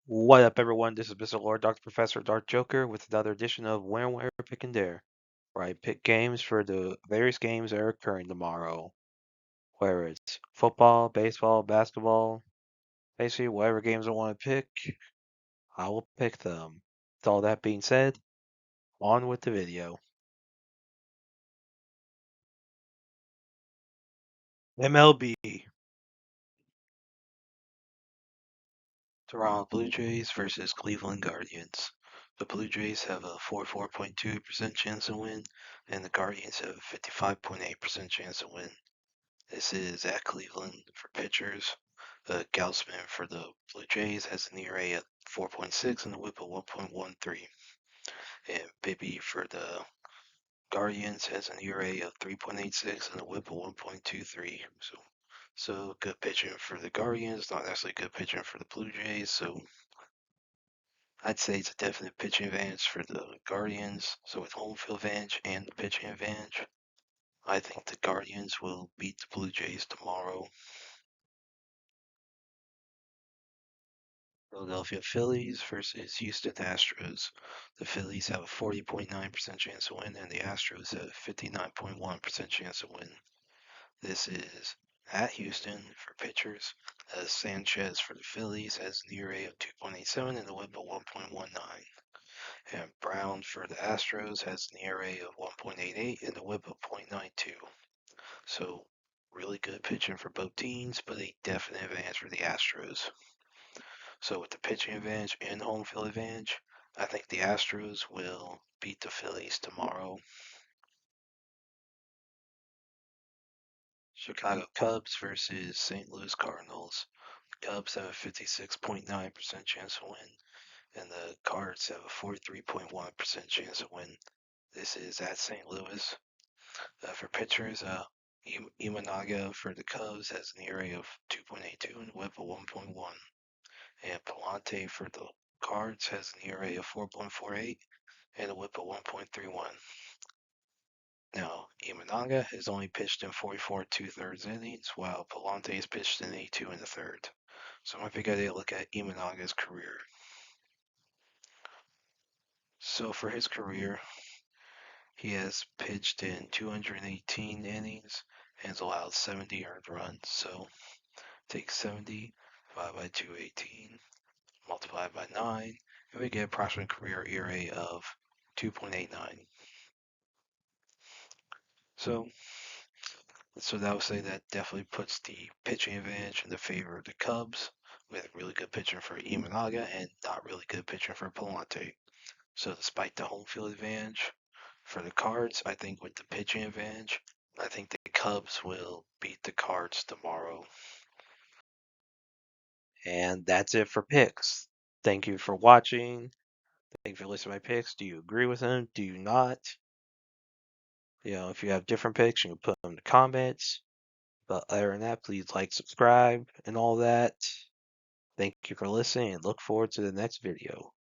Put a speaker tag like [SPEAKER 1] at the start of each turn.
[SPEAKER 1] What up, everyone? This is Mr. Lord, Dr. Professor, Dark Joker, with another edition of Where, Pick, and Dare, where I pick games for the various games that are occurring tomorrow. Whether it's football, baseball, basketball, basically whatever games I want to pick, I will pick them. With all that being said, on with the video. MLB. Toronto Blue Jays versus Cleveland Guardians. The Blue Jays have a 44.2% chance to win, and the Guardians have a 55.8% chance to win. This is at Cleveland for pitchers. Gaussman for the Blue Jays has an ERA at 4.6 and a WHIP of 1.13. And Bibby for the Guardians has an ERA of 3.86 and a WHIP of 1.23. So good pitching for the Guardians, not necessarily good pitching for the Blue Jays. So I'd say it's a definite pitching advantage for the Guardians. So with home field advantage and the pitching advantage, I think the Guardians will beat the Blue Jays tomorrow. Philadelphia Phillies versus Houston Astros. The Phillies have a 40.9% chance to win, and the Astros have a 59.1% chance to win. This is at Houston for pitchers. Sanchez for the Phillies has an ERA of 2.87 and a WHIP of 1.19. And Brown for the Astros has an ERA of 1.88 and a WHIP of 0.92. So really good pitching for both teams, but a definite advantage for the Astros. So with the pitching advantage and home field advantage, I think the Astros will beat the Phillies tomorrow. Chicago Cubs versus St. Louis Cardinals. The Cubs have a 56.9% chance to win, and the Cards have a 43.1% chance to win. This is at St. Louis. For pitchers, Imanaga for the Cubs has an ERA of 2.82 and a WHIP of 1.1. And Palante for the Cards has an ERA of 4.48 and a WHIP of 1.31. Now, Imanaga has only pitched in 44 2/3 innings, while Palante has pitched in 82 1/3. So it might be a good idea to look at Imanaga's career. So for his career, he has pitched in 218 innings and has allowed 70 earned runs. So take 70 divided by 218, multiply by 9, and we get approximate career ERA of 2.89. So that would say that definitely puts the pitching advantage in the favor of the Cubs, with really good pitching for Imanaga and not really good pitching for Palante. So despite the home field advantage for the Cards, I think with the pitching advantage, I think the Cubs will beat the Cards tomorrow. And that's it for picks. Thank you for watching. Thank you for listening to my picks. Do you agree with them? Do you not? If you have different picks, you can put them in the comments. But other than that, please like, subscribe, and all that. Thank you for listening, and look forward to the next video.